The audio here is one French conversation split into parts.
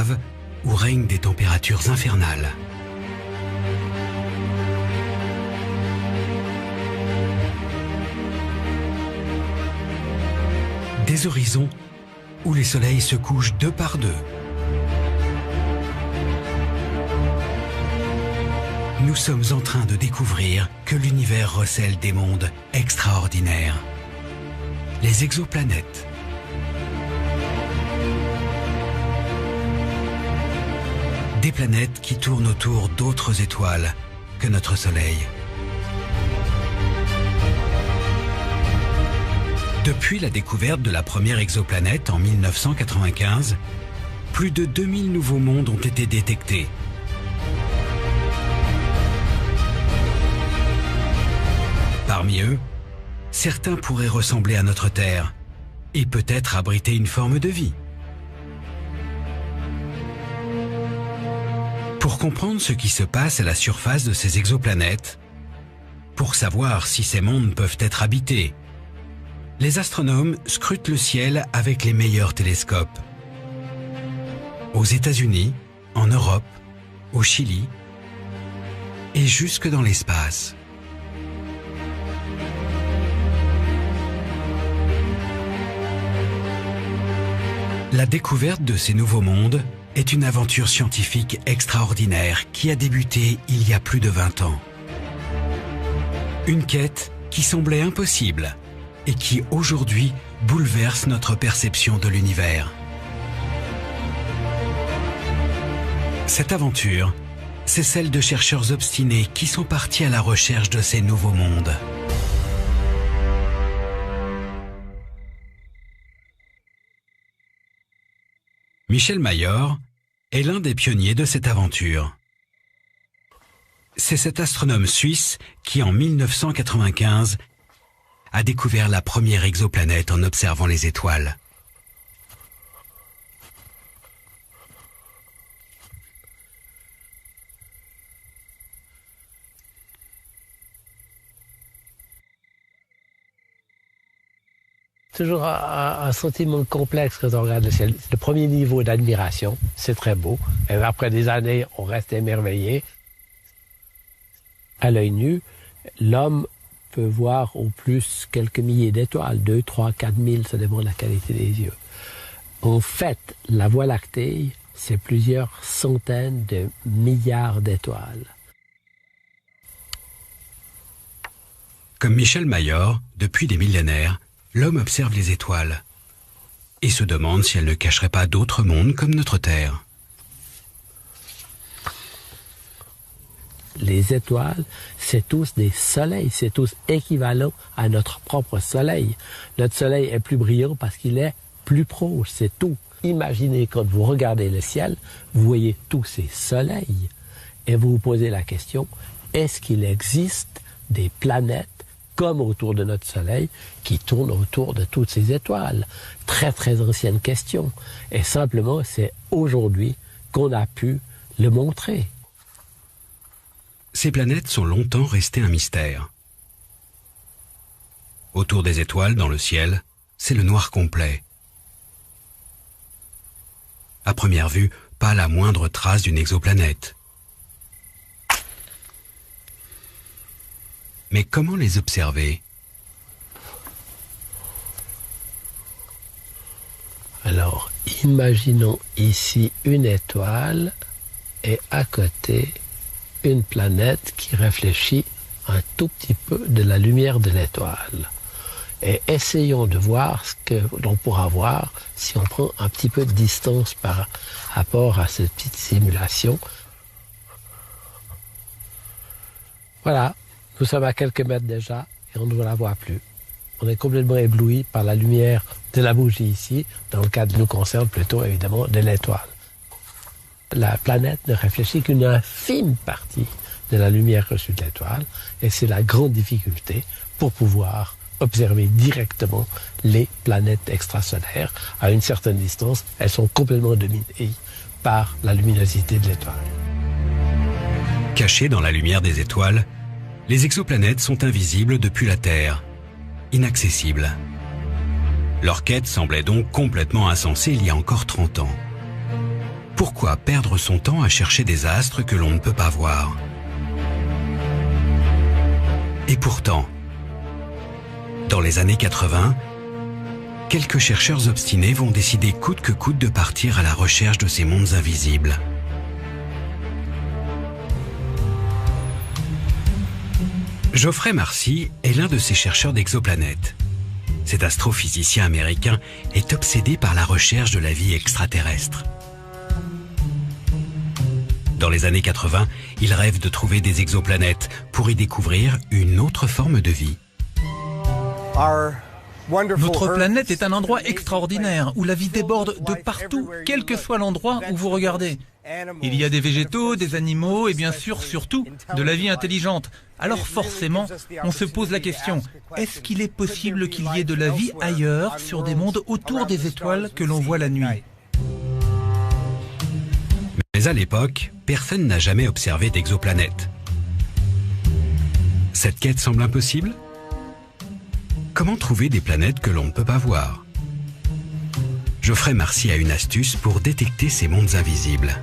lave où règnent des températures infernales. Des horizons où les soleils se couchent deux par deux. Nous sommes en train de découvrir que l'univers recèle des mondes extraordinaires. Les exoplanètes. Des planètes qui tournent autour d'autres étoiles que notre Soleil. Depuis la découverte de la première exoplanète en 1995, plus de 2000 nouveaux mondes ont été détectés. Parmi eux, certains pourraient ressembler à notre Terre et peut-être abriter une forme de vie. Pour comprendre ce qui se passe à la surface de ces exoplanètes, pour savoir si ces mondes peuvent être habités, les astronomes scrutent le ciel avec les meilleurs télescopes. Aux États-Unis, en Europe, au Chili et jusque dans l'espace. La découverte de ces nouveaux mondes est une aventure scientifique extraordinaire qui a débuté il y a plus de 20 ans. Une quête qui semblait impossible et qui aujourd'hui bouleverse notre perception de l'univers. Cette aventure, c'est celle de chercheurs obstinés qui sont partis à la recherche de ces nouveaux mondes. Michel Mayor est l'un des pionniers de cette aventure. C'est cet astronome suisse qui, en 1995, a découvert la première exoplanète en observant les étoiles. Toujours un sentiment complexe quand on regarde le ciel. Le premier niveau d'admiration, c'est très beau. Et après des années, on reste émerveillé. À l'œil nu, l'homme peut voir au plus quelques milliers d'étoiles, 2, 3, 4 000, ça dépend de la qualité des yeux. En fait, la Voie lactée, c'est plusieurs centaines de milliards d'étoiles. Comme Michel Mayor, depuis des millénaires, l'homme observe les étoiles et se demande si elles ne cacheraient pas d'autres mondes comme notre Terre. Les étoiles, c'est tous des soleils, c'est tous équivalents à notre propre soleil. Notre soleil est plus brillant parce qu'il est plus proche, c'est tout. Imaginez quand vous regardez le ciel, vous voyez tous ces soleils et vous vous posez la question, est-ce qu'il existe des planètes comme autour de notre soleil qui tournent autour de toutes ces étoiles? Très très ancienne question. Et simplement, c'est aujourd'hui qu'on a pu le montrer. Ces planètes sont longtemps restées un mystère. Autour des étoiles, dans le ciel, c'est le noir complet. À première vue, pas la moindre trace d'une exoplanète. Mais comment les observer? Alors, imaginons ici une étoile et à côté une planète qui réfléchit un tout petit peu de la lumière de l'étoile. Et essayons de voir ce que l'on pourra voir si on prend un petit peu de distance par rapport à cette petite simulation. Voilà, nous sommes à quelques mètres déjà et on ne la voit plus. On est complètement ébloui par la lumière de la bougie ici, dans le cas qui nous concerne plutôt évidemment de l'étoile. La planète ne réfléchit qu'une infime partie de la lumière reçue de l'étoile et c'est la grande difficulté pour pouvoir observer directement les planètes extrasolaires. À une certaine distance, elles sont complètement dominées par la luminosité de l'étoile. Cachées dans la lumière des étoiles, les exoplanètes sont invisibles depuis la Terre, inaccessibles. Leur quête semblait donc complètement insensée il y a encore 30 ans. Pourquoi perdre son temps à chercher des astres que l'on ne peut pas voir? Et pourtant, dans les années 80, quelques chercheurs obstinés vont décider coûte que coûte de partir à la recherche de ces mondes invisibles. Geoffrey Marcy est l'un de ces chercheurs d'exoplanètes. Cet astrophysicien américain est obsédé par la recherche de la vie extraterrestre. Dans les années 80, il rêve de trouver des exoplanètes pour y découvrir une autre forme de vie. Notre planète est un endroit extraordinaire où la vie déborde de partout, quel que soit l'endroit où vous regardez. Il y a des végétaux, des animaux et bien sûr, surtout, de la vie intelligente. Alors forcément, on se pose la question, est-ce qu'il est possible qu'il y ait de la vie ailleurs, sur des mondes autour des étoiles que l'on voit la nuit? Mais à l'époque, personne n'a jamais observé d'exoplanète. Cette quête semble impossible? Comment trouver des planètes que l'on ne peut pas voir? Geoffrey Marcy a une astuce pour détecter ces mondes invisibles.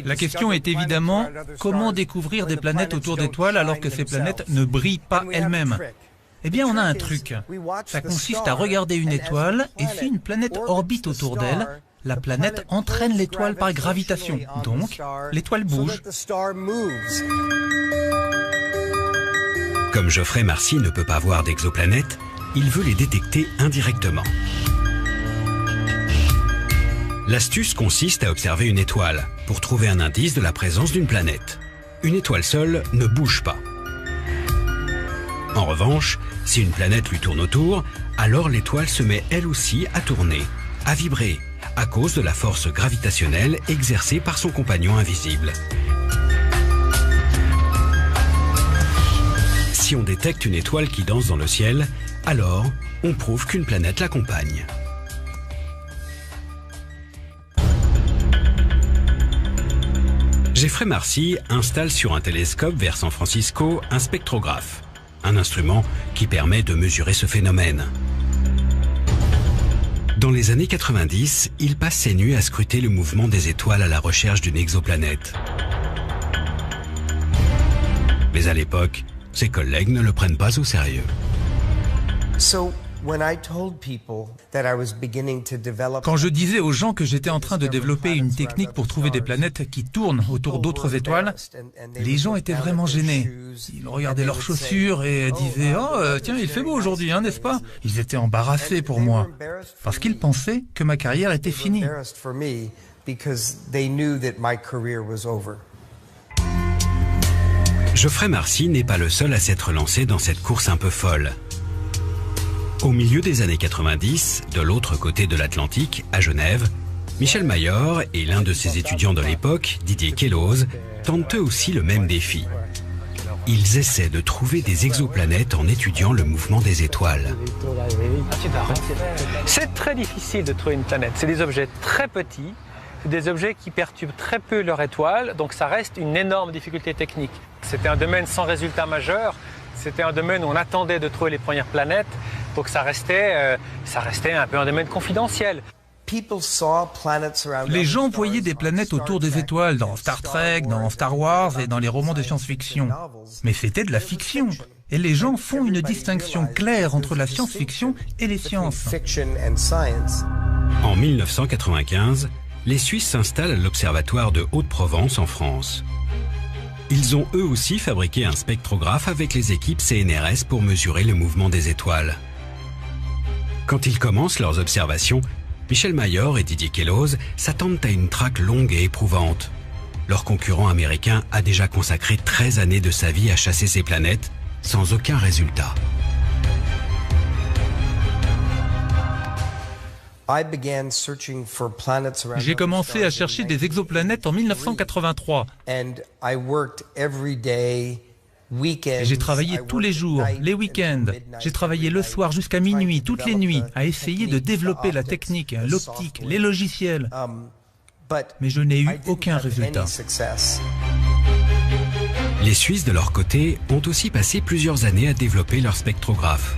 La question est évidemment, comment découvrir des planètes autour d'étoiles alors que ces planètes ne brillent pas elles-mêmes? Eh bien, on a un truc. Ça consiste à regarder une étoile et si une planète orbite autour d'elle, la planète entraîne l'étoile par gravitation. Donc, l'étoile bouge. Comme Geoffrey Marcy ne peut pas voir d'exoplanètes, il veut les détecter indirectement. L'astuce consiste à observer une étoile pour trouver un indice de la présence d'une planète. Une étoile seule ne bouge pas. En revanche, si une planète lui tourne autour, alors l'étoile se met elle aussi à tourner, à vibrer, à cause de la force gravitationnelle exercée par son compagnon invisible. Si on détecte une étoile qui danse dans le ciel, alors on prouve qu'une planète l'accompagne. Geoffrey Marcy installe sur un télescope vers San Francisco un spectrographe, un instrument qui permet de mesurer ce phénomène. Dans les années 90, il passe ses nuits à scruter le mouvement des étoiles à la recherche d'une exoplanète. Mais à l'époque, ses collègues ne le prennent pas au sérieux. Quand je disais aux gens que j'étais en train de développer une technique pour trouver des planètes qui tournent autour d'autres étoiles, les gens étaient vraiment gênés. Ils regardaient leurs chaussures et disaient « Oh, tiens, il fait beau aujourd'hui, hein, n'est-ce pas ?» Ils étaient embarrassés pour moi, parce qu'ils pensaient que ma carrière était finie. Geoffrey Marcy n'est pas le seul à s'être lancé dans cette course un peu folle. Au milieu des années 90, de l'autre côté de l'Atlantique, à Genève, Michel Mayor et l'un de ses étudiants de l'époque, Didier Queloz, tentent eux aussi le même défi. Ils essaient de trouver des exoplanètes en étudiant le mouvement des étoiles. C'est très difficile de trouver une planète. C'est des objets très petits, des objets qui perturbent très peu leur étoile, donc ça reste une énorme difficulté technique. C'était un domaine sans résultat majeur, c'était un domaine où on attendait de trouver les premières planètes, donc ça restait un peu un domaine confidentiel. Les gens voyaient des planètes autour des étoiles dans Star Trek, dans Star Wars et dans les romans de science-fiction. Mais c'était de la fiction. Et les gens font une distinction claire entre la science-fiction et les sciences. En 1995, les Suisses s'installent à l'Observatoire de Haute-Provence en France. Ils ont eux aussi fabriqué un spectrographe avec les équipes CNRS pour mesurer le mouvement des étoiles. Quand ils commencent leurs observations, Michel Mayor et Didier Queloz s'attendent à une traque longue et éprouvante. Leur concurrent américain a déjà consacré 13 années de sa vie à chasser ces planètes, sans aucun résultat. J'ai commencé à chercher des exoplanètes en 1983. J'ai travaillé tous les jours, les week-ends. J'ai travaillé le soir jusqu'à minuit, toutes les nuits, à essayer de développer la technique, l'optique, les logiciels. Mais je n'ai eu aucun résultat. Les Suisses, de leur côté, ont aussi passé plusieurs années à développer leur spectrographe.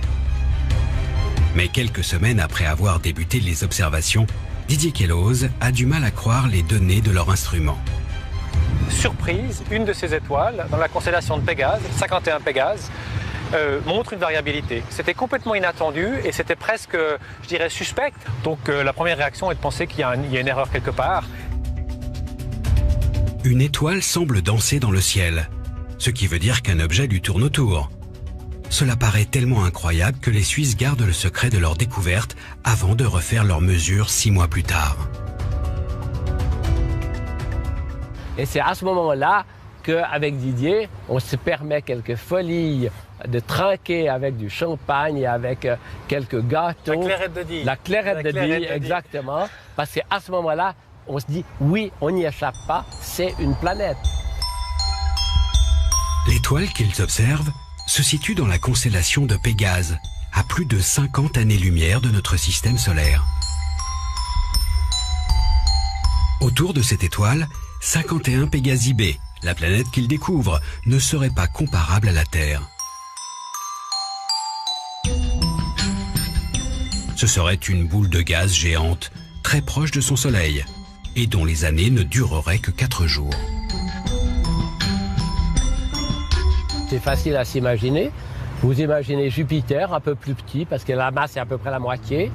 Mais quelques semaines après avoir débuté les observations, Didier Queloz a du mal à croire les données de leur instrument. Surprise, une de ces étoiles, dans la constellation de Pégase, 51 Pégase, montre une variabilité. C'était complètement inattendu et c'était presque, je dirais, suspect. Donc la première réaction est de penser qu'il y a une erreur quelque part. Une étoile semble danser dans le ciel, ce qui veut dire qu'un objet lui tourne autour. Cela paraît tellement incroyable que les Suisses gardent le secret de leur découverte avant de refaire leurs mesures 6 mois plus tard. Et c'est à ce moment-là qu'avec Didier, on se permet quelques folies de trinquer avec du champagne et avec quelques gâteaux. La clairette de Die. La clairette de Die, exactement. Parce qu'à ce moment-là, on se dit, oui, on n'y échappe pas, c'est une planète. L'étoile qu'ils observent se situe dans la constellation de Pégase, à plus de 50 années-lumière de notre système solaire. Autour de cette étoile, 51 Pégasi B, la planète qu'ils découvrent, ne serait pas comparable à la Terre. Ce serait une boule de gaz géante, très proche de son Soleil, et dont les années ne dureraient que 4 jours. C'est facile à s'imaginer. Vous imaginez Jupiter, un peu plus petit, parce que la masse est à peu près la moitié.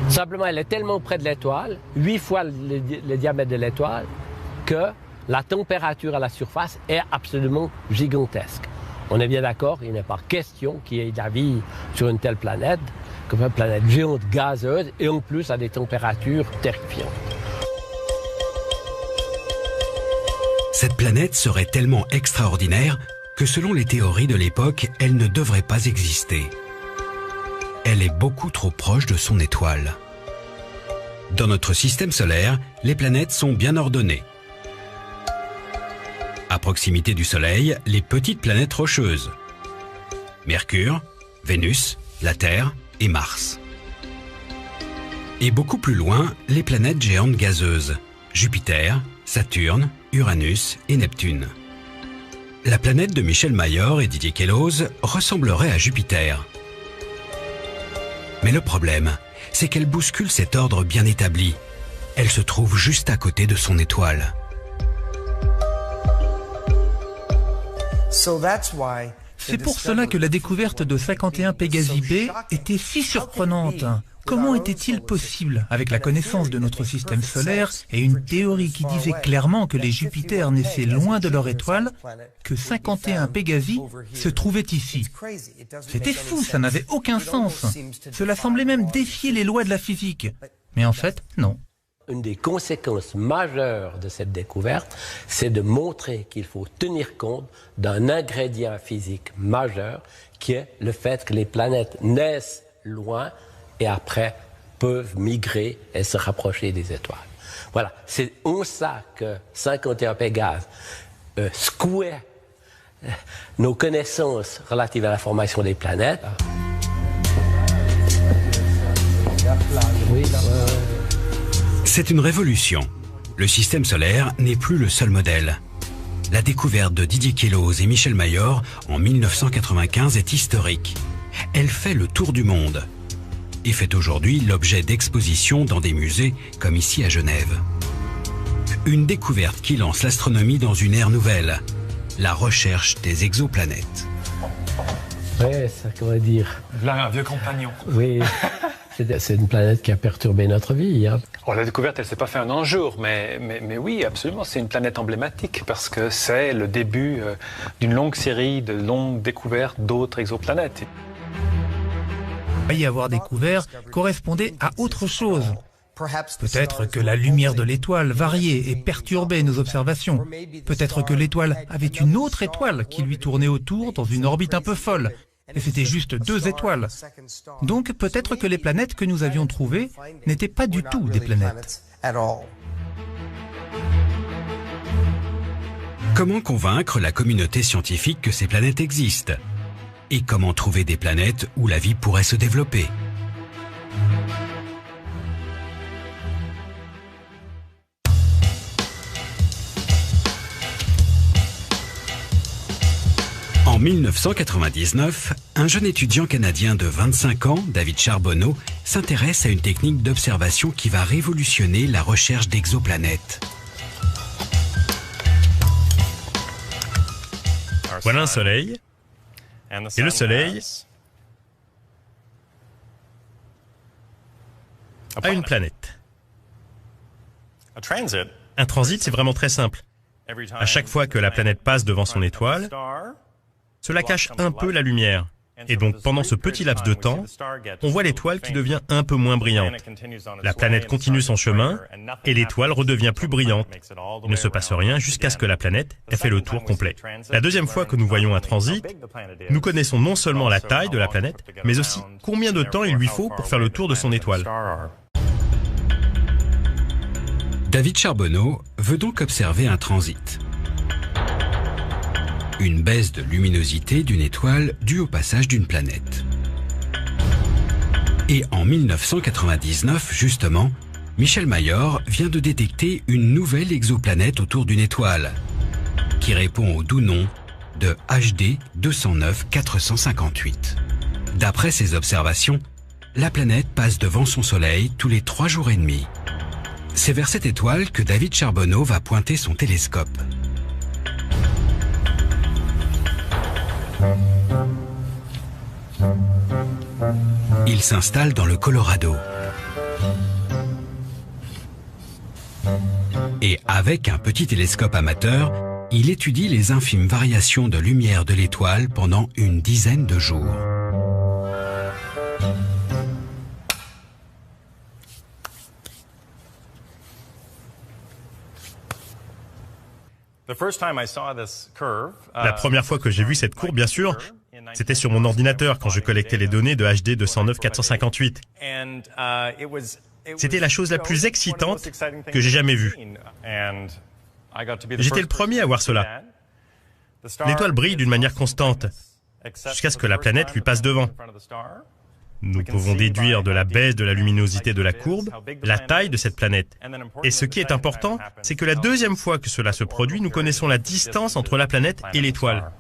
Simplement, elle est tellement près de l'étoile, 8 fois le diamètre de l'étoile, que la température à la surface est absolument gigantesque. On est bien d'accord, il n'est pas question qu'il y ait de la vie sur une telle planète, comme une planète géante gazeuse, et en plus à des températures terrifiantes. Cette planète serait tellement extraordinaire que selon les théories de l'époque, elle ne devrait pas exister. Elle est beaucoup trop proche de son étoile. Dans notre système solaire, les planètes sont bien ordonnées. À proximité du Soleil, les petites planètes rocheuses. Mercure, Vénus, la Terre et Mars. Et beaucoup plus loin, les planètes géantes gazeuses. Jupiter, Saturne, Uranus et Neptune. La planète de Michel Mayor et Didier Queloz ressemblerait à Jupiter. Mais le problème, c'est qu'elle bouscule cet ordre bien établi. Elle se trouve juste à côté de son étoile. C'est pour cela que la découverte de 51 Pégasi B était si surprenante. Comment était-il possible, avec la connaissance de notre système solaire et une théorie qui disait clairement que les Jupiters naissaient loin de leur étoile, que 51 Pégasi se trouvaient ici? C'était fou, ça n'avait aucun sens. Cela semblait même défier les lois de la physique. Mais en fait, non. Une des conséquences majeures de cette découverte, c'est de montrer qu'il faut tenir compte d'un ingrédient physique majeur, qui est le fait que les planètes naissent loin et après peuvent migrer et se rapprocher des étoiles. Voilà, c'est en ça que 51 Pégase secouait nos connaissances relatives à la formation des planètes. C'est une révolution. Le système solaire n'est plus le seul modèle. La découverte de Didier Queloz et Michel Mayor en 1995 est historique. Elle fait le tour du monde et fait aujourd'hui l'objet d'expositions dans des musées comme ici à Genève. Une découverte qui lance l'astronomie dans une ère nouvelle, la recherche des exoplanètes. Oui, ça comment dire. Là, un vieux compagnon. Oui, c'est une planète qui a perturbé notre vie. Hein. Oh, la découverte, elle ne s'est pas faite en un jour, mais oui, absolument, c'est une planète emblématique parce que c'est le début d'une longue série de longues découvertes d'autres exoplanètes. Y avoir découvert correspondait à autre chose. Peut-être que la lumière de l'étoile variait et perturbait nos observations. Peut-être que l'étoile avait une autre étoile qui lui tournait autour dans une orbite un peu folle. Et c'était juste 2 étoiles. Donc peut-être que les planètes que nous avions trouvées n'étaient pas du tout des planètes. Comment convaincre la communauté scientifique que ces planètes existent? Et comment trouver des planètes où la vie pourrait se développer? En En 1999, un jeune étudiant canadien de 25 ans, David Charbonneau, s'intéresse à une technique d'observation qui va révolutionner la recherche d'exoplanètes. Voilà un soleil, et le soleil a une planète. Un transit, c'est vraiment très simple. À chaque fois que la planète passe devant son étoile, cela cache un peu la lumière. Et donc, pendant ce petit laps de temps, on voit l'étoile qui devient un peu moins brillante. La planète continue son chemin et l'étoile redevient plus brillante. Il ne se passe rien jusqu'à ce que la planète ait fait le tour complet. La deuxième fois que nous voyons un transit, nous connaissons non seulement la taille de la planète, mais aussi combien de temps il lui faut pour faire le tour de son étoile. David Charbonneau veut donc observer un transit. Une baisse de luminosité d'une étoile due au passage d'une planète. Et en 1999, justement, Michel Mayor vient de détecter une nouvelle exoplanète autour d'une étoile, qui répond au doux nom de HD 209 458. D'après ses observations, la planète passe devant son Soleil tous les 3 jours et demi. C'est vers cette étoile que David Charbonneau va pointer son télescope. Il s'installe dans le Colorado. Et avec un petit télescope amateur, il étudie les infimes variations de lumière de l'étoile pendant une dizaine de jours. La première fois que j'ai vu cette courbe, bien sûr, c'était sur mon ordinateur quand je collectais les données de HD 209 458. C'était la chose la plus excitante que j'ai jamais vue. J'étais le premier à voir cela. L'étoile brille d'une manière constante, jusqu'à ce que la planète lui passe devant. Nous pouvons déduire de la baisse de la luminosité de la courbe la taille de cette planète. Et ce qui est important, c'est que la deuxième fois que cela se produit, nous connaissons la distance entre la planète et l'étoile.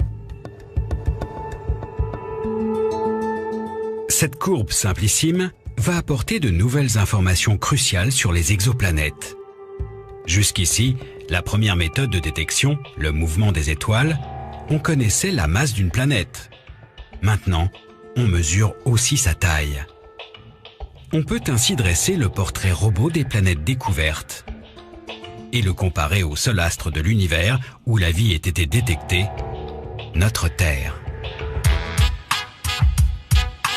Cette courbe simplissime va apporter de nouvelles informations cruciales sur les exoplanètes. Jusqu'ici, la première méthode de détection, le mouvement des étoiles, on connaissait la masse d'une planète. Maintenant, on mesure aussi sa taille. On peut ainsi dresser le portrait robot des planètes découvertes et le comparer au seul astre de l'univers où la vie ait été détectée, notre Terre.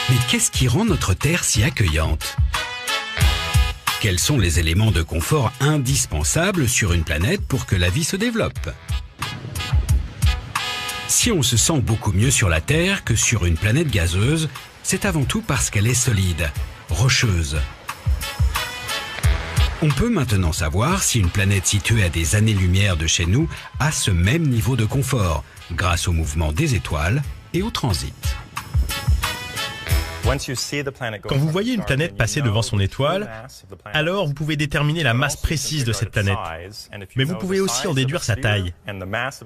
Mais qu'est-ce qui rend notre Terre si accueillante? Quels sont les éléments de confort indispensables sur une planète pour que la vie se développe? Si on se sent beaucoup mieux sur la Terre que sur une planète gazeuse, c'est avant tout parce qu'elle est solide, rocheuse. On peut maintenant savoir si une planète située à des années-lumière de chez nous a ce même niveau de confort, grâce au mouvement des étoiles et au transit. Quand vous voyez une planète passer devant son étoile, alors vous pouvez déterminer la masse précise de cette planète. Mais vous pouvez aussi en déduire sa taille.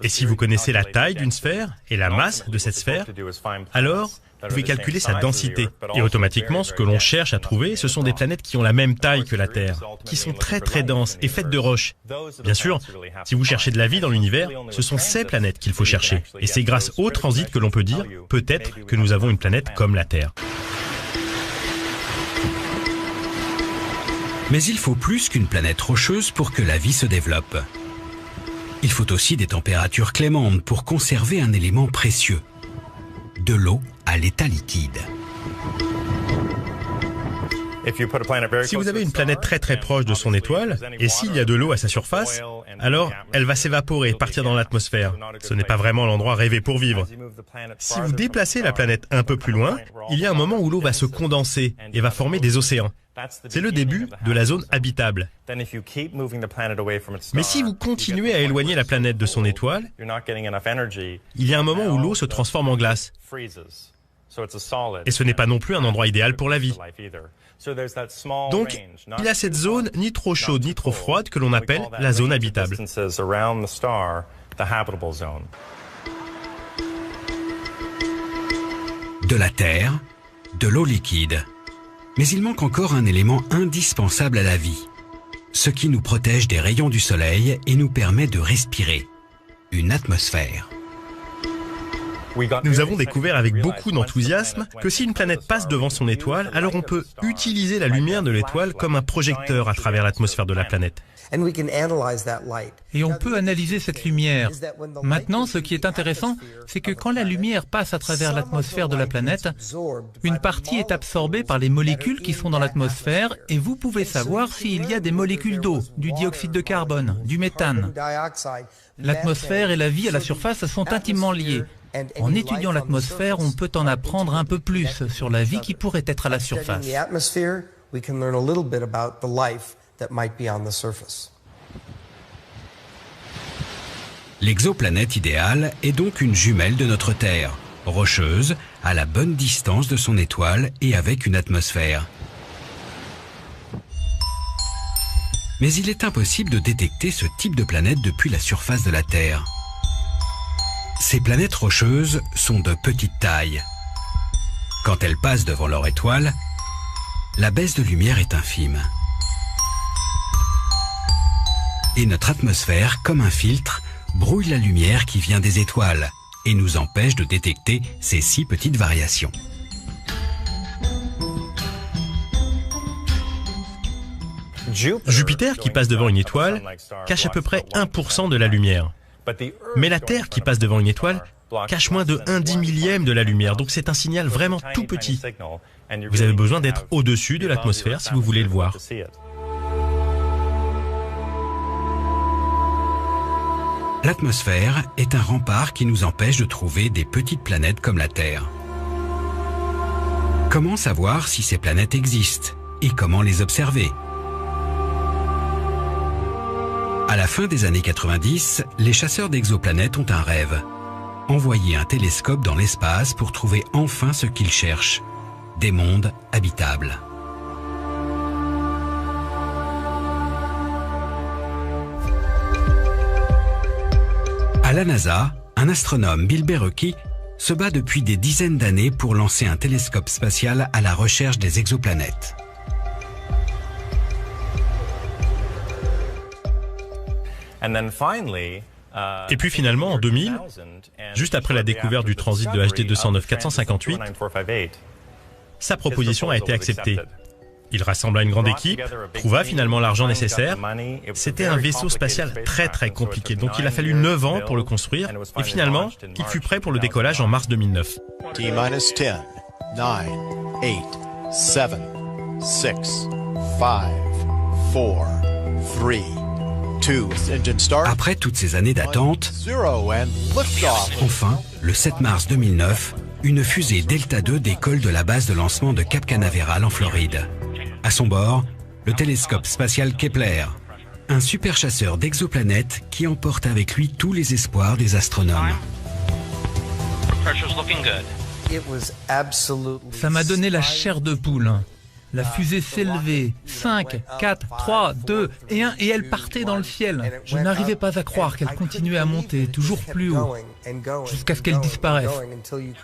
Et si vous connaissez la taille d'une sphère et la masse de cette sphère, alors vous pouvez calculer sa densité. Et automatiquement, ce que l'on cherche à trouver, ce sont des planètes qui ont la même taille que la Terre, qui sont très très denses et faites de roches. Bien sûr, si vous cherchez de la vie dans l'univers, ce sont ces planètes qu'il faut chercher. Et c'est grâce au transit que l'on peut dire, peut-être que nous avons une planète comme la Terre. Mais il faut plus qu'une planète rocheuse pour que la vie se développe. Il faut aussi des températures clémentes pour conserver un élément précieux, de l'eau à l'état liquide. Si vous avez une planète très très proche de son étoile, et s'il y a de l'eau à sa surface, alors elle va s'évaporer et partir dans l'atmosphère. Ce n'est pas vraiment l'endroit rêvé pour vivre. Si vous déplacez la planète un peu plus loin, il y a un moment où l'eau va se condenser et va former des océans. C'est le début de la zone habitable. Mais si vous continuez à éloigner la planète de son étoile, il y a un moment où l'eau se transforme en glace. Et ce n'est pas non plus un endroit idéal pour la vie. Donc, il y a cette zone ni trop chaude ni trop froide que l'on appelle la zone habitable. de la terre, de l'eau liquide. Mais il manque encore un élément indispensable à la vie, ce qui nous protège des rayons du soleil et nous permet de respirer, une atmosphère. Nous avons découvert avec beaucoup d'enthousiasme que si une planète passe devant son étoile, alors on peut utiliser la lumière de l'étoile comme un projecteur à travers l'atmosphère de la planète. Et on peut analyser cette lumière. Maintenant, ce qui est intéressant, c'est que quand la lumière passe à travers l'atmosphère de la planète, une partie est absorbée par les molécules qui sont dans l'atmosphère et vous pouvez savoir s'il y a des molécules d'eau, du dioxyde de carbone, du méthane. L'atmosphère et la vie à la surface sont intimement liées. En étudiant l'atmosphère, on peut en apprendre un peu plus sur la vie qui pourrait être à la surface. L'exoplanète idéale est donc une jumelle de notre Terre, rocheuse, à la bonne distance de son étoile et avec une atmosphère. Mais il est impossible de détecter ce type de planète depuis la surface de la Terre. Ces planètes rocheuses sont de petite taille. Quand elles passent devant leur étoile, la baisse de lumière est infime. Et notre atmosphère, comme un filtre, brouille la lumière qui vient des étoiles et nous empêche de détecter ces si petites variations. Jupiter, qui passe devant une étoile, cache à peu près 1% de la lumière. Mais la Terre, qui passe devant une étoile, cache moins de 1/10 de la lumière, donc c'est un signal vraiment tout petit. Vous avez besoin d'être au-dessus de l'atmosphère si vous voulez le voir. L'atmosphère est un rempart qui nous empêche de trouver des petites planètes comme la Terre. Comment savoir si ces planètes existent et comment les observer ? À la fin des années 90, les chasseurs d'exoplanètes ont un rêve. Envoyer un télescope dans l'espace pour trouver enfin ce qu'ils cherchent, des mondes habitables. À la NASA, un astronome, Bill Berucki, se bat depuis des dizaines d'années pour lancer un télescope spatial à la recherche des exoplanètes. Et puis finalement, en 2000, juste après la découverte du transit de HD 209 458, sa proposition a été acceptée. Il rassembla une grande équipe, trouva finalement l'argent nécessaire. C'était un vaisseau spatial très compliqué, donc il a fallu 9 ans pour le construire, et finalement, il fut prêt pour le décollage en mars 2009. T-10, 9, 8, 7, 6, 5, 4, 3, Après toutes ces années d'attente, enfin, le 7 mars 2009, une fusée Delta II décolle de la base de lancement de Cap Canaveral en Floride. À son bord, le télescope spatial Kepler, un super chasseur d'exoplanètes qui emporte avec lui tous les espoirs des astronomes. Ça m'a donné la chair de poule. La fusée s'élevait, 5, 4, 3, 2 et 1, et elle partait dans le ciel. Je n'arrivais pas à croire qu'elle continuait à monter toujours plus haut, jusqu'à ce qu'elle disparaisse.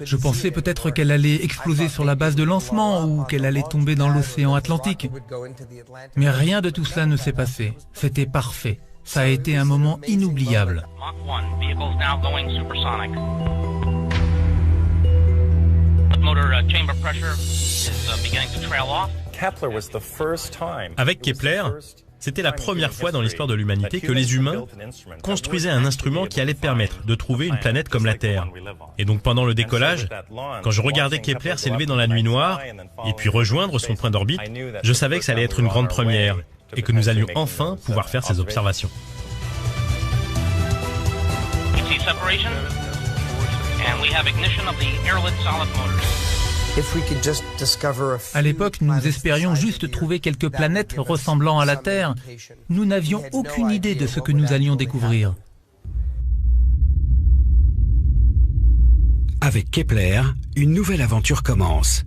Je pensais peut-être qu'elle allait exploser sur la base de lancement ou qu'elle allait tomber dans l'océan Atlantique. Mais rien de tout cela ne s'est passé. C'était parfait. Ça a été un moment inoubliable. Avec Kepler, c'était la première fois dans l'histoire de l'humanité que les humains construisaient un instrument qui allait permettre de trouver une planète comme la Terre. Et donc pendant le décollage, quand je regardais Kepler s'élever dans la nuit noire et puis rejoindre son point d'orbite, je savais que ça allait être une grande première et que nous allions enfin pouvoir faire ces observations. À l'époque, nous espérions juste trouver quelques planètes ressemblant à la Terre. Nous n'avions aucune idée de ce que nous allions découvrir. Avec Kepler, une nouvelle aventure commence,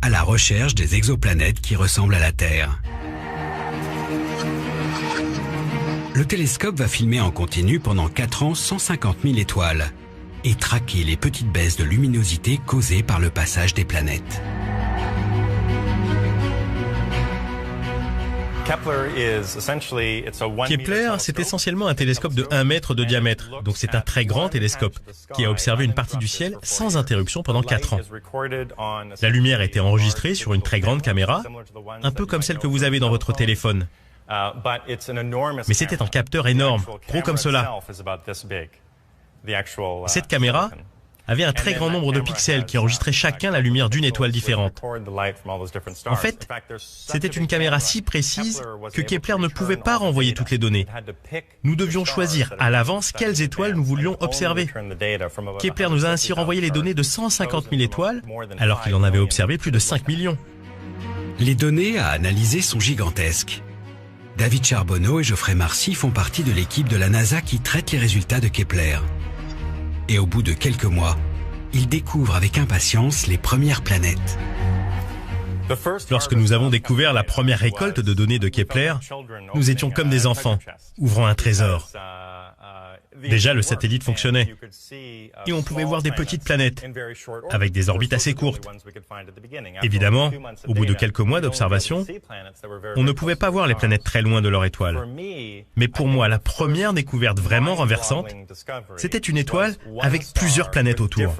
à la recherche des exoplanètes qui ressemblent à la Terre. Le télescope va filmer en continu pendant 4 ans 150 000 étoiles. et traquer les petites baisses de luminosité causées par le passage des planètes. Kepler, c'est essentiellement un télescope de 1 mètre de diamètre, donc c'est un très grand télescope qui a observé une partie du ciel sans interruption pendant 4 ans. La lumière a été enregistrée sur une très grande caméra, un peu comme celle que vous avez dans votre téléphone. Mais c'était un capteur énorme, gros comme cela. Cette caméra avait un très grand nombre de pixels qui enregistraient chacun la lumière d'une étoile différente. En fait, c'était une caméra si précise que Kepler ne pouvait pas renvoyer toutes les données. Nous devions choisir à l'avance quelles étoiles nous voulions observer. Kepler nous a ainsi renvoyé les données de 150 000 étoiles, alors qu'il en avait observé plus de 5 millions. Les données à analyser sont gigantesques. David Charbonneau et Geoffrey Marcy font partie de l'équipe de la NASA qui traite les résultats de Kepler. Et au bout de quelques mois, ils découvrent avec impatience les premières planètes. Lorsque nous avons découvert la première récolte de données de Kepler, nous étions comme des enfants, ouvrant un trésor. Déjà, le satellite fonctionnait, et on pouvait voir des petites planètes, avec des orbites assez courtes. Évidemment, au bout de quelques mois d'observation, on ne pouvait pas voir les planètes très loin de leur étoile. Mais pour moi, la première découverte vraiment renversante, c'était une étoile avec plusieurs planètes autour.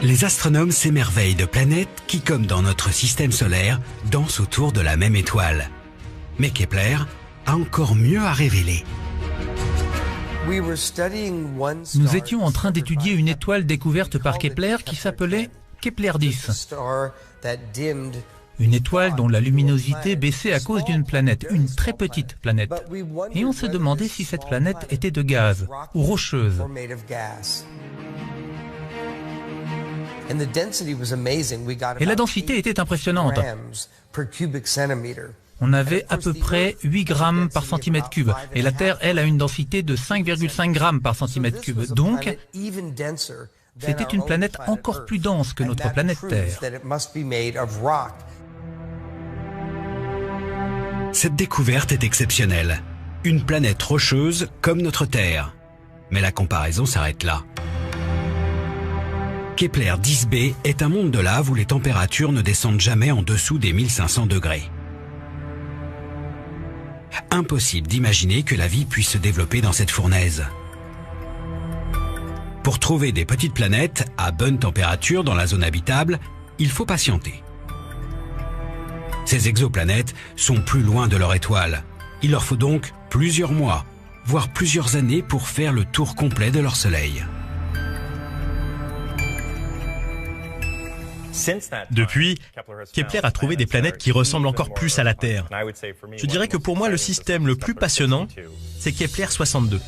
Les astronomes s'émerveillent de planètes qui, comme dans notre système solaire, dansent autour de la même étoile. Mais Kepler a encore mieux à révéler. Nous étions en train d'étudier une étoile découverte par Kepler qui s'appelait Kepler 10. Une étoile dont la luminosité baissait à cause d'une planète, une très petite planète. Et on se demandait si cette planète était de gaz ou rocheuse. Et la densité était impressionnante. On avait à peu près 8 grammes par centimètre cube. Et la Terre, elle, a une densité de 5,5 grammes par centimètre cube. Donc, c'était une planète encore plus dense que notre planète Terre. Cette découverte est exceptionnelle. Une planète rocheuse comme notre Terre. Mais la comparaison s'arrête là. Kepler 10b est un monde de lave où les températures ne descendent jamais en dessous des 1500 degrés. Impossible d'imaginer que la vie puisse se développer dans cette fournaise. Pour trouver des petites planètes à bonne température dans la zone habitable, il faut patienter. Ces exoplanètes sont plus loin de leur étoile. Il leur faut donc plusieurs mois, voire plusieurs années pour faire le tour complet de leur Soleil. Depuis, Kepler a trouvé des planètes qui ressemblent encore plus à la Terre. Je dirais que pour moi, le système le plus passionnant, c'est Kepler 62.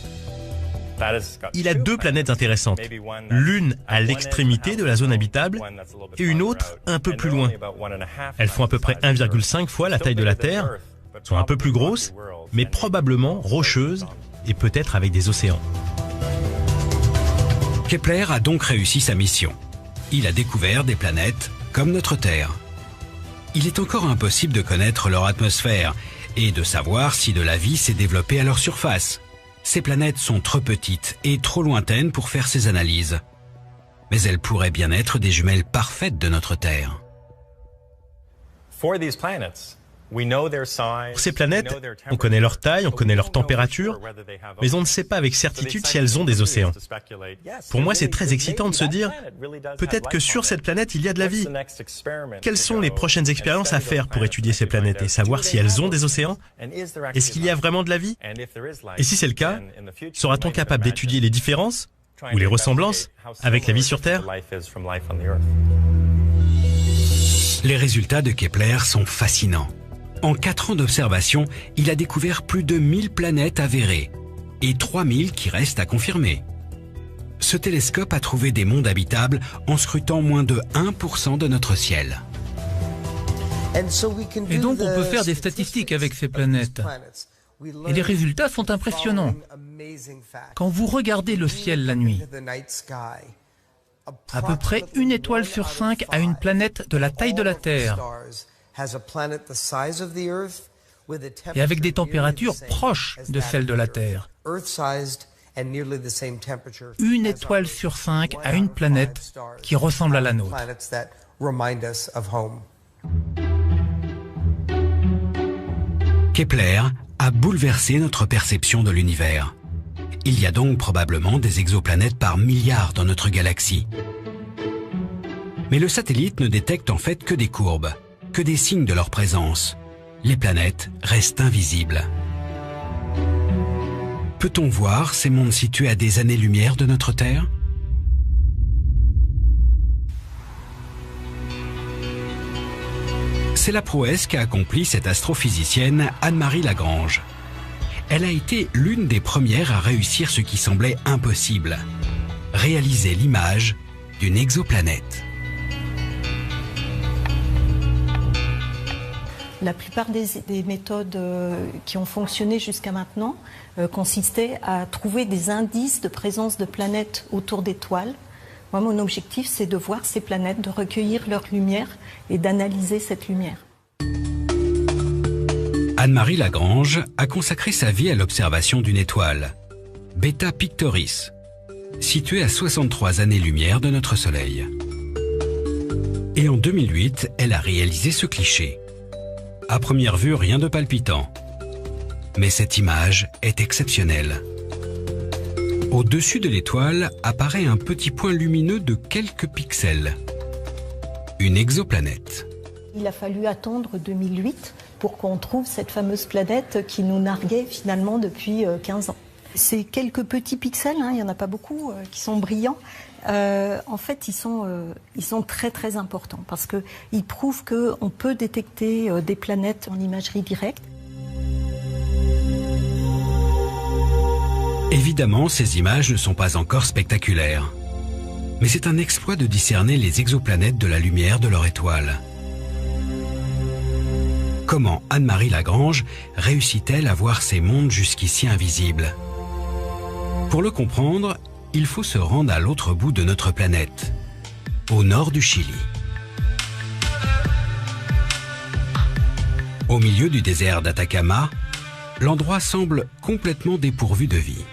Il a 2 planètes intéressantes, l'une à l'extrémité de la zone habitable et une autre un peu plus loin. Elles font à peu près 1,5 fois la taille de la Terre, sont un peu plus grosses, mais probablement rocheuses et peut-être avec des océans. Kepler a donc réussi sa mission. Il a découvert des planètes comme notre Terre. Il est encore impossible de connaître leur atmosphère et de savoir si de la vie s'est développée à leur surface. Ces planètes sont trop petites et trop lointaines pour faire ces analyses. Mais elles pourraient bien être des jumelles parfaites de notre Terre. Pour ces planètes, on connaît leur taille, on connaît leur température, mais on ne sait pas avec certitude si elles ont des océans. Pour moi, c'est très excitant de se dire, peut-être que sur cette planète, il y a de la vie. Quelles sont les prochaines expériences à faire pour étudier ces planètes et savoir si elles ont des océans? Est-ce qu'il y a vraiment de la vie? Et si c'est le cas, sera-t-on capable d'étudier les différences ou les ressemblances avec la vie sur Terre? Les résultats de Kepler sont fascinants. En 4 ans d'observation, il a découvert plus de 1000 planètes avérées et 3000 qui restent à confirmer. Ce télescope a trouvé des mondes habitables en scrutant moins de 1% de notre ciel. Et donc on peut faire des statistiques avec ces planètes. Et les résultats sont impressionnants. Quand vous regardez le ciel la nuit, à peu près 1 étoile sur 5 a une planète de la taille de la Terre. Et avec des températures proches de celles de la Terre. Une étoile sur 5 a une planète qui ressemble à la nôtre. Kepler a bouleversé notre perception de l'univers. Il y a donc probablement des exoplanètes par milliards dans notre galaxie. Mais le satellite ne détecte en fait que des courbes, que des signes de leur présence. Les planètes restent invisibles. Peut-on voir ces mondes situés à des années-lumière de notre Terre ? C'est la prouesse qu'a accomplie cette astrophysicienne Anne-Marie Lagrange. Elle a été l'une des premières à réussir ce qui semblait impossible, réaliser l'image d'une exoplanète. La plupart des méthodes qui ont fonctionné jusqu'à maintenant consistaient à trouver des indices de présence de planètes autour d'étoiles. Moi, mon objectif, c'est de voir ces planètes, de recueillir leur lumière et d'analyser cette lumière. Anne-Marie Lagrange a consacré sa vie à l'observation d'une étoile, Beta Pictoris, située à 63 années-lumière de notre Soleil. Et en 2008, elle a réalisé ce cliché. À première vue, rien de palpitant. Mais cette image est exceptionnelle. Au-dessus de l'étoile apparaît un petit point lumineux de quelques pixels. Une exoplanète. Il a fallu attendre 2008 pour qu'on trouve cette fameuse planète qui nous narguait finalement depuis 15 ans. Ces quelques petits pixels, il n'y en a pas beaucoup, qui sont brillants. En fait, ils sont très très importants parce qu'ils prouvent qu'on peut détecter des planètes en imagerie directe. Évidemment, ces images ne sont pas encore spectaculaires. Mais c'est un exploit de discerner les exoplanètes de la lumière de leur étoile. Comment Anne-Marie Lagrange réussit-elle à voir ces mondes jusqu'ici invisibles ? Pour le comprendre, il faut se rendre à l'autre bout de notre planète, au nord du Chili. Au milieu du désert d'Atacama, l'endroit semble complètement dépourvu de vie.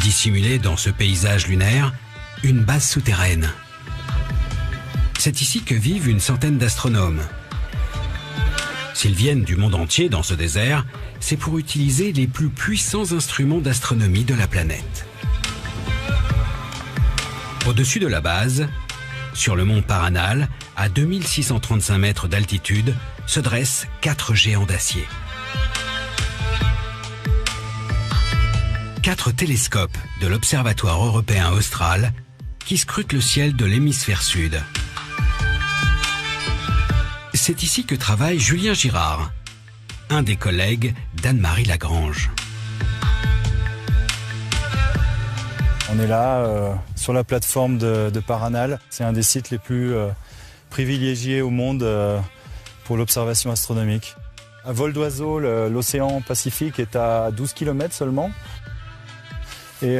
Dissimulée dans ce paysage lunaire, une base souterraine. C'est ici que vivent une centaine d'astronomes. S'ils viennent du monde entier dans ce désert, c'est pour utiliser les plus puissants instruments d'astronomie de la planète. Au-dessus de la base, sur le mont Paranal, à 2635 mètres d'altitude, se dressent 4 géants d'acier. 4 télescopes de l'Observatoire européen austral qui scrutent le ciel de l'hémisphère sud. C'est ici que travaille Julien Girard, un des collègues d'Anne-Marie Lagrange. On est là sur la plateforme de Paranal. C'est un des sites les plus privilégiés au monde pour l'observation astronomique. À vol d'oiseau, l'océan Pacifique est à 12 km seulement. Et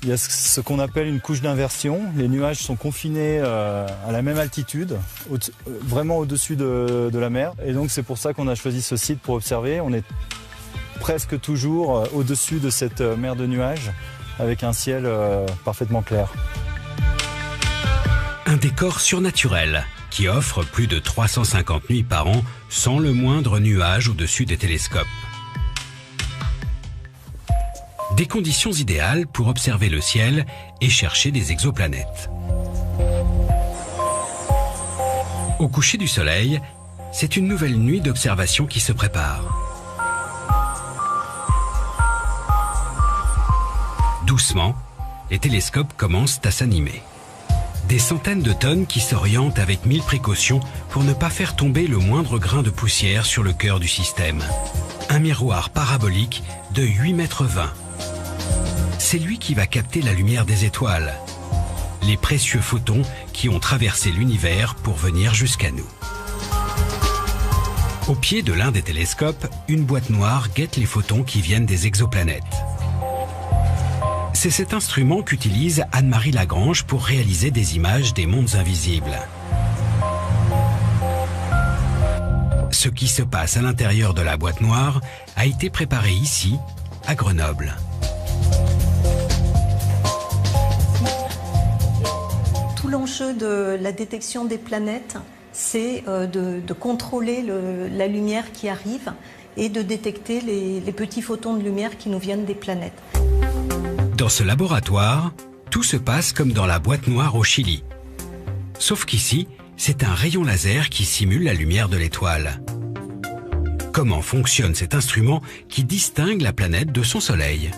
il y a ce qu'on appelle une couche d'inversion. Les nuages sont confinés à la même altitude, vraiment au-dessus de la mer. Et donc c'est pour ça qu'on a choisi ce site pour observer. On est presque toujours au-dessus de cette mer de nuages, avec un ciel parfaitement clair. Un décor surnaturel qui offre plus de 350 nuits par an sans le moindre nuage au-dessus des télescopes. Des conditions idéales pour observer le ciel et chercher des exoplanètes. Au coucher du soleil, c'est une nouvelle nuit d'observation qui se prépare. Doucement, les télescopes commencent à s'animer. Des centaines de tonnes qui s'orientent avec 1000 précautions pour ne pas faire tomber le moindre grain de poussière sur le cœur du système. Un miroir parabolique de 8,20 mètres. C'est lui qui va capter la lumière des étoiles, les précieux photons qui ont traversé l'univers pour venir jusqu'à nous. Au pied de l'un des télescopes, une boîte noire guette les photons qui viennent des exoplanètes. C'est cet instrument qu'utilise Anne-Marie Lagrange pour réaliser des images des mondes invisibles. Ce qui se passe à l'intérieur de la boîte noire a été préparé ici, à Grenoble. Tout l'enjeu de la détection des planètes, c'est de contrôler la lumière qui arrive et de détecter les petits photons de lumière qui nous viennent des planètes. Dans ce laboratoire, tout se passe comme dans la boîte noire au Chili. Sauf qu'ici, c'est un rayon laser qui simule la lumière de l'étoile. Comment fonctionne cet instrument qui distingue la planète de son Soleil?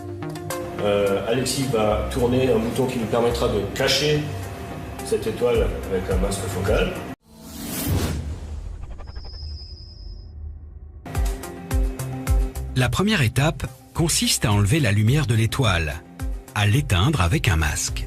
Alexis va tourner un bouton qui nous permettra de cacher cette étoile avec un masque focal. La première étape consiste à enlever la lumière de l'étoile, à l'éteindre avec un masque.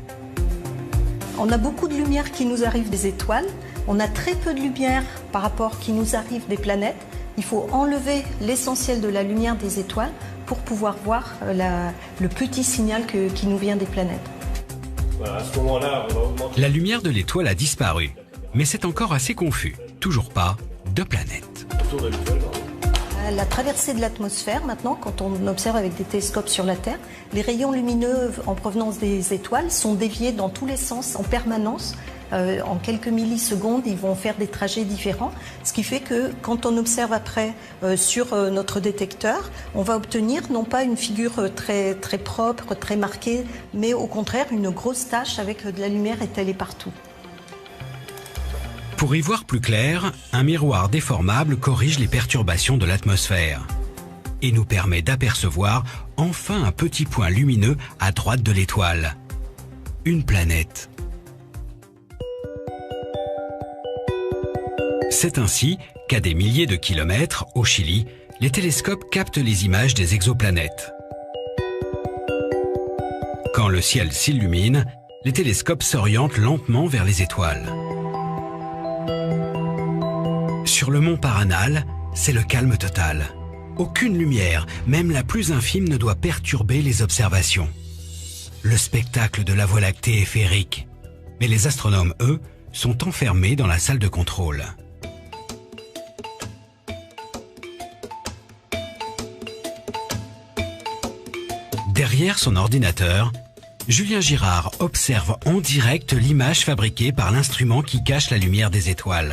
On a beaucoup de lumière qui nous arrive des étoiles, on a très peu de lumière par rapport qui nous arrive des planètes. Il faut enlever l'essentiel de la lumière des étoiles pour pouvoir voir le petit signal qui nous vient des planètes. Voilà, à ce moment-là, on va augmenter. La lumière de l'étoile a disparu, mais c'est encore assez confus. Toujours pas de planète. Autour de l'étoile, pardon. La traversée de l'atmosphère, maintenant, quand on observe avec des télescopes sur la Terre, les rayons lumineux en provenance des étoiles sont déviés dans tous les sens en permanence. En quelques millisecondes, ils vont faire des trajets différents, ce qui fait que quand on observe après sur notre détecteur, on va obtenir non pas une figure très, très propre, très marquée, mais au contraire une grosse tache avec de la lumière étalée partout. Pour y voir plus clair, un miroir déformable corrige les perturbations de l'atmosphère et nous permet d'apercevoir enfin un petit point lumineux à droite de l'étoile. Une planète. C'est ainsi qu'à des milliers de kilomètres, au Chili, les télescopes captent les images des exoplanètes. Quand le ciel s'illumine, les télescopes s'orientent lentement vers les étoiles. Sur le mont Paranal, c'est le calme total. Aucune lumière, même la plus infime, ne doit perturber les observations. Le spectacle de la Voie lactée est féerique. Mais les astronomes, eux, sont enfermés dans la salle de contrôle. Derrière son ordinateur, Julien Girard observe en direct l'image fabriquée par l'instrument qui cache la lumière des étoiles.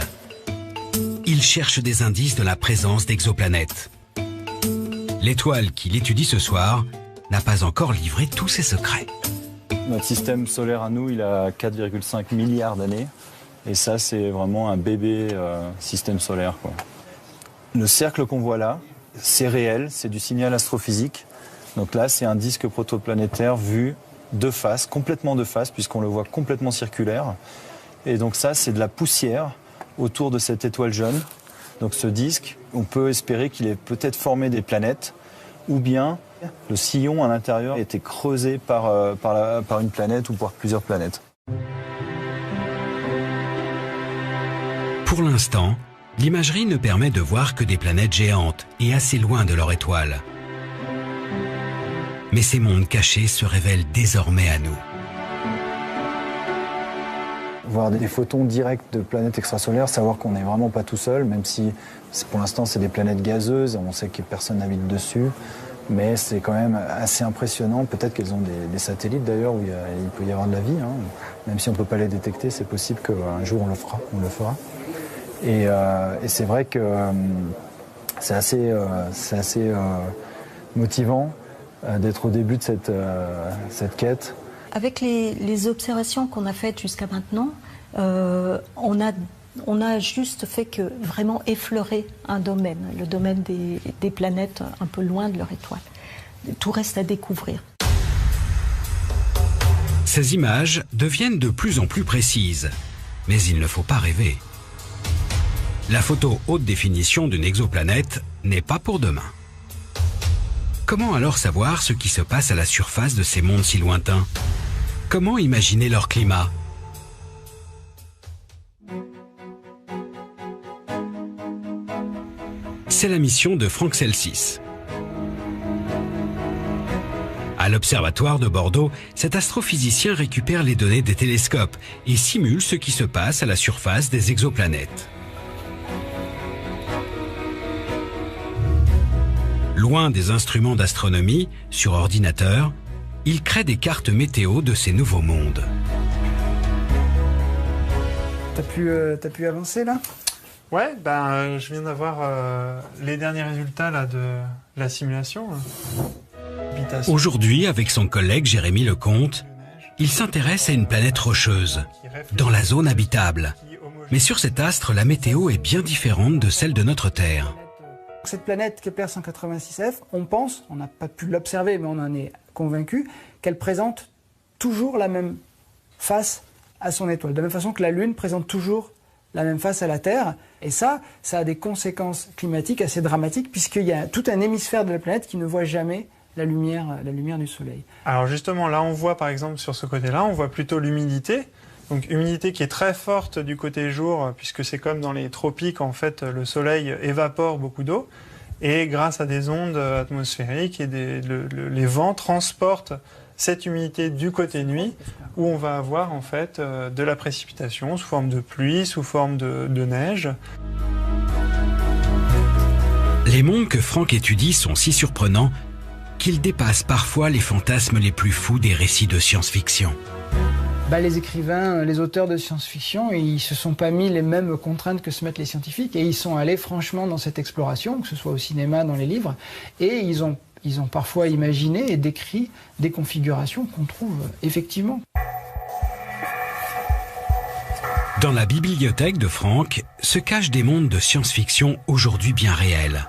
Il cherche des indices de la présence d'exoplanètes. L'étoile qu'il étudie ce soir n'a pas encore livré tous ses secrets. Notre système solaire à nous, il a 4,5 milliards d'années. Et ça, c'est vraiment un bébé système solaire, quoi. Le cercle qu'on voit là, c'est réel, c'est du signal astrophysique. Donc là, c'est un disque protoplanétaire vu de face, complètement de face, puisqu'on le voit complètement circulaire. Et donc ça, c'est de la poussière autour de cette étoile jaune. Donc ce disque, on peut espérer qu'il ait peut-être formé des planètes, ou bien le sillon à l'intérieur a été creusé par une planète ou par plusieurs planètes. Pour l'instant, l'imagerie ne permet de voir que des planètes géantes et assez loin de leur étoile. Mais ces mondes cachés se révèlent désormais à nous. Voir des photons directs de planètes extrasolaires, savoir qu'on n'est vraiment pas tout seul, même si pour l'instant c'est des planètes gazeuses, on sait que personne n'habite dessus, mais c'est quand même assez impressionnant. Peut-être qu'elles ont des satellites d'ailleurs où il peut y avoir de la vie, hein. Même si on ne peut pas les détecter, c'est possible qu'un jour on le fera. Et c'est vrai que c'est assez motivant d'être au début de cette quête. Avec les observations qu'on a faites jusqu'à maintenant, on a juste fait que vraiment effleurer un domaine, le domaine des planètes un peu loin de leur étoile. Tout reste à découvrir. Ces images deviennent de plus en plus précises, mais il ne faut pas rêver. La photo haute définition d'une exoplanète n'est pas pour demain. Comment alors savoir ce qui se passe à la surface de ces mondes si lointains? Comment imaginer leur climat? C'est la mission de Franck Celsis. À l'Observatoire de Bordeaux, cet astrophysicien récupère les données des télescopes et simule ce qui se passe à la surface des exoplanètes. Loin des instruments d'astronomie, sur ordinateur, il crée des cartes météo de ces nouveaux mondes. T'as pu avancer là? Ouais, je viens d'avoir les derniers résultats là, de la simulation. Aujourd'hui, avec son collègue Jérémy Lecomte, il s'intéresse à une planète rocheuse, dans la zone habitable. Mais sur cet astre, la météo est bien différente de celle de notre Terre. Cette planète Kepler 186f, on pense, on n'a pas pu l'observer, mais on en est convaincu, qu'elle présente toujours la même face à son étoile. De la même façon que la Lune présente toujours la même face à la Terre. Et ça a des conséquences climatiques assez dramatiques, puisqu'il y a tout un hémisphère de la planète qui ne voit jamais la lumière du Soleil. Alors justement, là on voit par exemple sur ce côté-là, on voit plutôt l'humidité. Donc humidité qui est très forte du côté jour, puisque c'est comme dans les tropiques, en fait, le Soleil évapore beaucoup d'eau. Et grâce à des ondes atmosphériques, et les vents transportent cette humidité du côté nuit, où on va avoir en fait de la précipitation sous forme de pluie, sous forme de neige. Les mondes que Franck étudie sont si surprenants qu'ils dépassent parfois les fantasmes les plus fous des récits de science-fiction. Les écrivains, les auteurs de science-fiction, ils se sont pas mis les mêmes contraintes que se mettent les scientifiques, et ils sont allés franchement dans cette exploration, que ce soit au cinéma, dans les livres, et ils ont parfois imaginé et décrit des configurations qu'on trouve effectivement. Dans la bibliothèque de Franck se cachent des mondes de science-fiction aujourd'hui bien réels.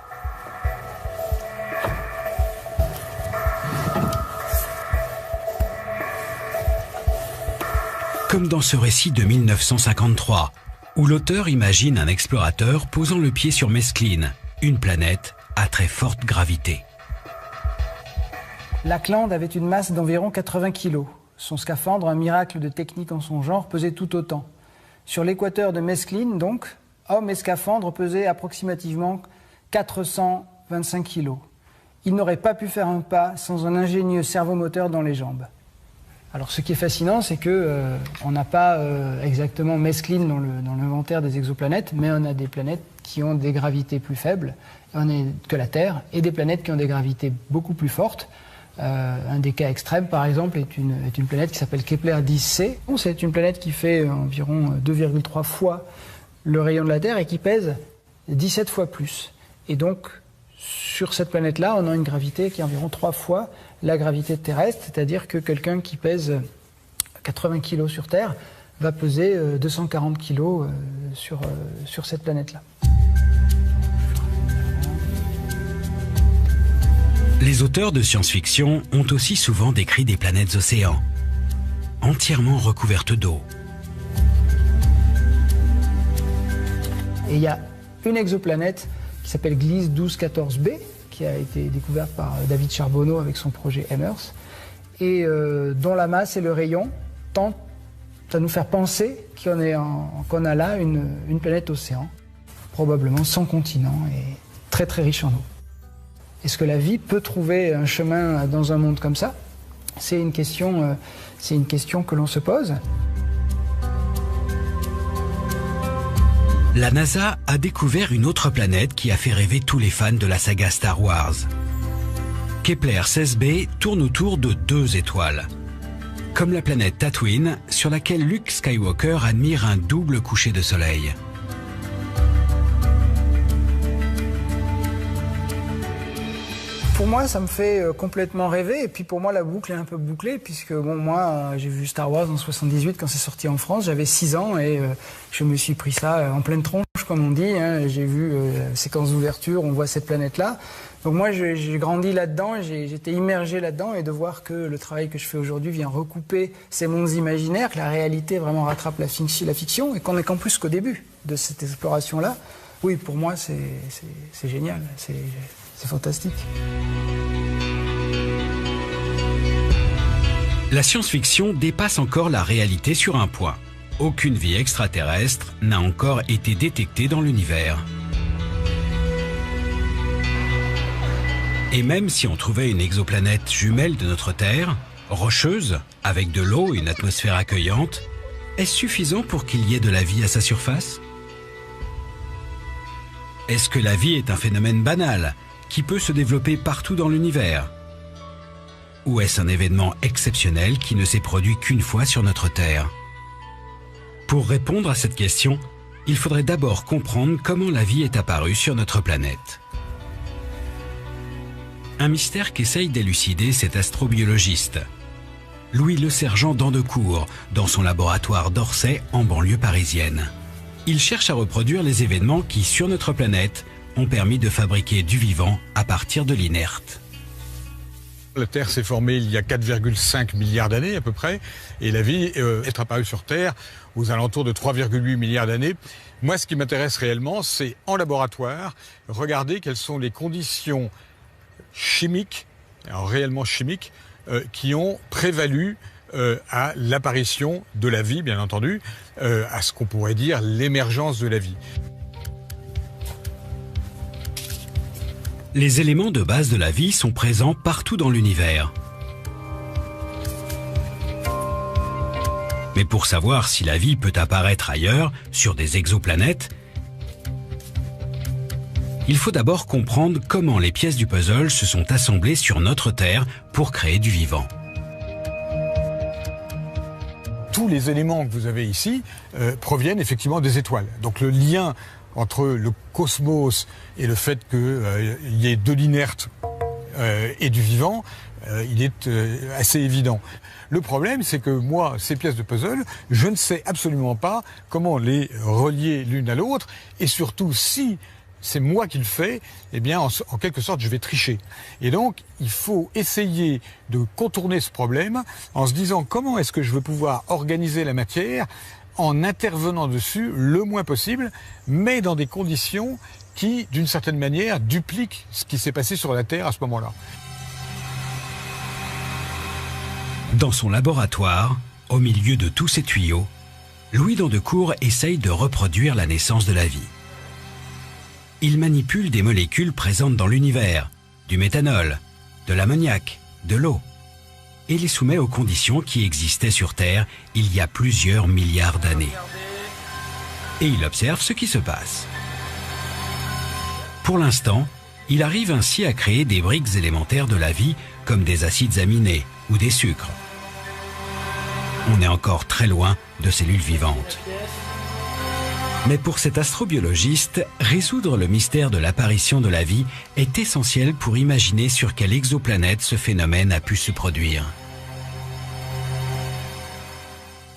Comme dans ce récit de 1953, où l'auteur imagine un explorateur posant le pied sur Mescline, une planète à très forte gravité. Lackland avait une masse d'environ 80 kg. Son scaphandre, un miracle de technique en son genre, pesait tout autant. Sur l'équateur de Mescline, donc, homme et scaphandre pesaient approximativement 425 kg. Il n'aurait pas pu faire un pas sans un ingénieux servomoteur dans les jambes. Alors ce qui est fascinant, c'est que on n'a pas exactement Mescline dans l'inventaire des exoplanètes, mais on a des planètes qui ont des gravités plus faibles que la Terre, et des planètes qui ont des gravités beaucoup plus fortes. Un des cas extrêmes, par exemple, est une planète qui s'appelle Kepler 10c. C'est une planète qui fait environ 2,3 fois le rayon de la Terre et qui pèse 17 fois plus. Et donc, sur cette planète-là, on a une gravité qui est environ 3 fois la gravité terrestre, c'est-à-dire que quelqu'un qui pèse 80 kg sur Terre va peser 240 kg sur cette planète-là. Les auteurs de science-fiction ont aussi souvent décrit des planètes océans, entièrement recouvertes d'eau. Et il y a une exoplanète qui s'appelle Gliese 1214b, qui a été découverte par David Charbonneau avec son projet Emers, et dont la masse et le rayon tentent à nous faire penser qu'on a là une planète océan, probablement sans continent et très très riche en eau. Est-ce que la vie peut trouver un chemin dans un monde comme ça? C'est une question que l'on se pose. La NASA a découvert une autre planète qui a fait rêver tous les fans de la saga Star Wars. Kepler 16b tourne autour de 2 étoiles. Comme la planète Tatooine, sur laquelle Luke Skywalker admire un double coucher de soleil. Pour moi, ça me fait complètement rêver. Et puis pour moi, la boucle est un peu bouclée, puisque bon, moi, j'ai vu Star Wars en 78 quand c'est sorti en France. J'avais 6 ans et je me suis pris ça en pleine tronche, comme on dit. Hein. J'ai vu séquence d'ouverture, on voit cette planète-là. Donc moi, j'ai grandi là-dedans, j'étais immergé là-dedans, et de voir que le travail que je fais aujourd'hui vient recouper ces mondes imaginaires, que la réalité vraiment rattrape la fiction, et qu'on n'est qu'en plus qu'au début de cette exploration-là. Oui, pour moi, c'est génial. C'est fantastique. La science-fiction dépasse encore la réalité sur un point. Aucune vie extraterrestre n'a encore été détectée dans l'univers. Et même si on trouvait une exoplanète jumelle de notre Terre, rocheuse, avec de l'eau et une atmosphère accueillante, est-ce suffisant pour qu'il y ait de la vie à sa surface? Est-ce que la vie est un phénomène banal qui peut se développer partout dans l'univers? Ou est-ce un événement exceptionnel qui ne s'est produit qu'une fois sur notre Terre? Pour répondre à cette question, il faudrait d'abord comprendre comment la vie est apparue sur notre planète. Un mystère qu'essaye d'élucider cet astrobiologiste, Louis Lesergent d'Andecourt, dans son laboratoire d'Orsay en banlieue parisienne. Il cherche à reproduire les événements qui, sur notre planète, ont permis de fabriquer du vivant à partir de l'inerte. La Terre s'est formée il y a 4,5 milliards d'années à peu près, et la vie est apparue sur Terre aux alentours de 3,8 milliards d'années. Moi, ce qui m'intéresse réellement, c'est en laboratoire, regarder quelles sont les conditions chimiques, alors réellement chimiques, qui ont prévalu à l'apparition de la vie, bien entendu, à ce qu'on pourrait dire l'émergence de la vie. Les éléments de base de la vie sont présents partout dans l'univers. Mais pour savoir si la vie peut apparaître ailleurs, sur des exoplanètes, il faut d'abord comprendre comment les pièces du puzzle se sont assemblées sur notre Terre pour créer du vivant. Tous les éléments que vous avez ici proviennent effectivement des étoiles. Donc le lien entre le cosmos et le fait qu'il y ait de l'inerte et du vivant, il est assez évident. Le problème, c'est que moi, ces pièces de puzzle, je ne sais absolument pas comment les relier l'une à l'autre, et surtout si c'est moi qui le fais, eh bien, en quelque sorte, je vais tricher. Et donc, il faut essayer de contourner ce problème en se disant comment est-ce que je veux pouvoir organiser la matière en intervenant dessus le moins possible, mais dans des conditions qui, d'une certaine manière, dupliquent ce qui s'est passé sur la Terre à ce moment-là. Dans son laboratoire, au milieu de tous ces tuyaux, Louis d'Andecourt essaye de reproduire la naissance de la vie. Il manipule des molécules présentes dans l'univers, du méthanol, de l'ammoniac, de l'eau, et les soumet aux conditions qui existaient sur Terre il y a plusieurs milliards d'années. Et il observe ce qui se passe. Pour l'instant, il arrive ainsi à créer des briques élémentaires de la vie comme des acides aminés ou des sucres. On est encore très loin de cellules vivantes. Mais pour cet astrobiologiste, résoudre le mystère de l'apparition de la vie est essentiel pour imaginer sur quelle exoplanète ce phénomène a pu se produire.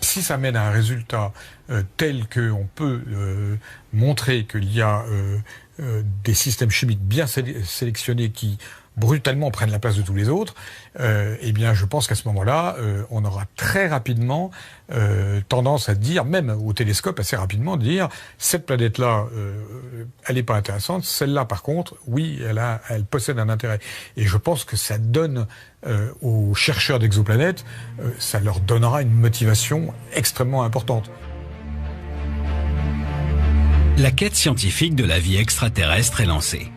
Si ça mène à un résultat tel qu'on peut montrer qu'il y a des systèmes chimiques bien sélectionnés qui brutalement prennent la place de tous les autres, eh bien je pense qu'à ce moment-là, on aura très rapidement tendance à dire, même au télescope assez rapidement, dire cette planète-là, elle n'est pas intéressante, celle-là par contre, oui, elle possède un intérêt. Et je pense que ça donne aux chercheurs d'exoplanètes, ça leur donnera une motivation extrêmement importante. La quête scientifique de la vie extraterrestre est lancée.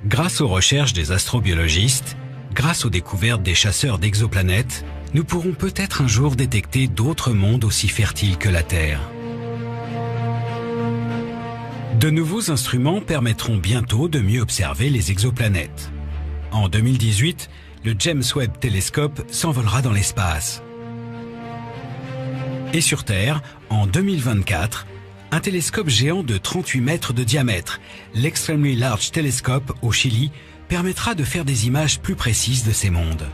Grâce aux recherches des astrobiologistes, grâce aux découvertes des chasseurs d'exoplanètes, nous pourrons peut-être un jour détecter d'autres mondes aussi fertiles que la Terre. De nouveaux instruments permettront bientôt de mieux observer les exoplanètes. En 2018, le James Webb Telescope s'envolera dans l'espace. Et sur Terre, en 2024, un télescope géant de 38 mètres de diamètre, l'Extremely Large Telescope au Chili, permettra de faire des images plus précises de ces mondes.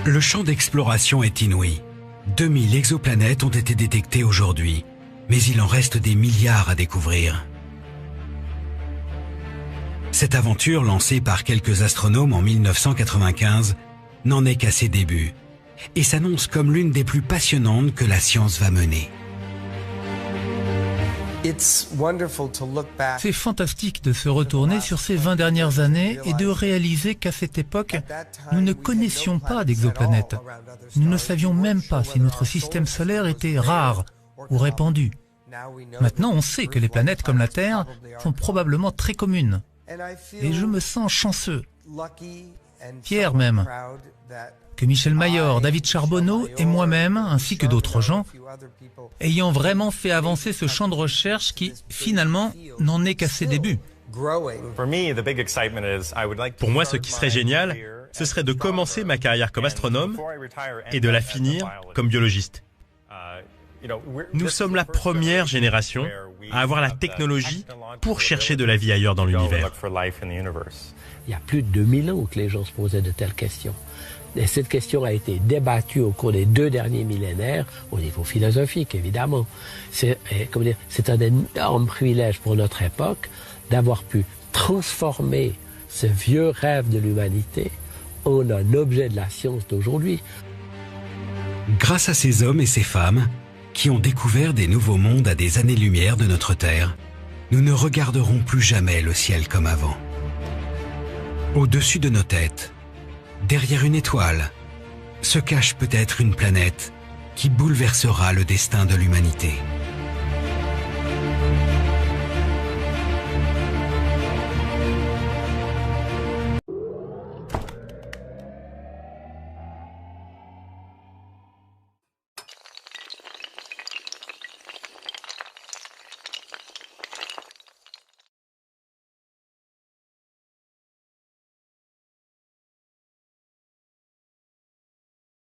Le champ d'exploration est inouï. 2000 exoplanètes ont été détectées aujourd'hui, mais il en reste des milliards à découvrir. Cette aventure lancée par quelques astronomes en 1995 n'en est qu'à ses débuts et s'annonce comme l'une des plus passionnantes que la science va mener. C'est fantastique de se retourner sur ces 20 dernières années et de réaliser qu'à cette époque, nous ne connaissions pas d'exoplanètes. Nous ne savions même pas si notre système solaire était rare ou répandu. Maintenant, on sait que les planètes comme la Terre sont probablement très communes. Et je me sens chanceux, fier même, que Michel Mayor, David Charbonneau et moi-même, ainsi que d'autres gens, ayant vraiment fait avancer ce champ de recherche qui, finalement, n'en est qu'à ses débuts. Pour moi, ce qui serait génial, ce serait de commencer ma carrière comme astronome et de la finir comme biologiste. Nous sommes la première génération à avoir la technologie pour chercher de la vie ailleurs dans l'univers. Il y a plus de 2000 ans que les gens se posaient de telles questions. Et cette question a été débattue au cours des 2 derniers millénaires, au niveau philosophique, évidemment. C'est un énorme privilège pour notre époque d'avoir pu transformer ce vieux rêve de l'humanité en un objet de la science d'aujourd'hui. Grâce à ces hommes et ces femmes qui ont découvert des nouveaux mondes à des années-lumière de notre Terre, nous ne regarderons plus jamais le ciel comme avant. Au-dessus de nos têtes, derrière une étoile, se cache peut-être une planète qui bouleversera le destin de l'humanité.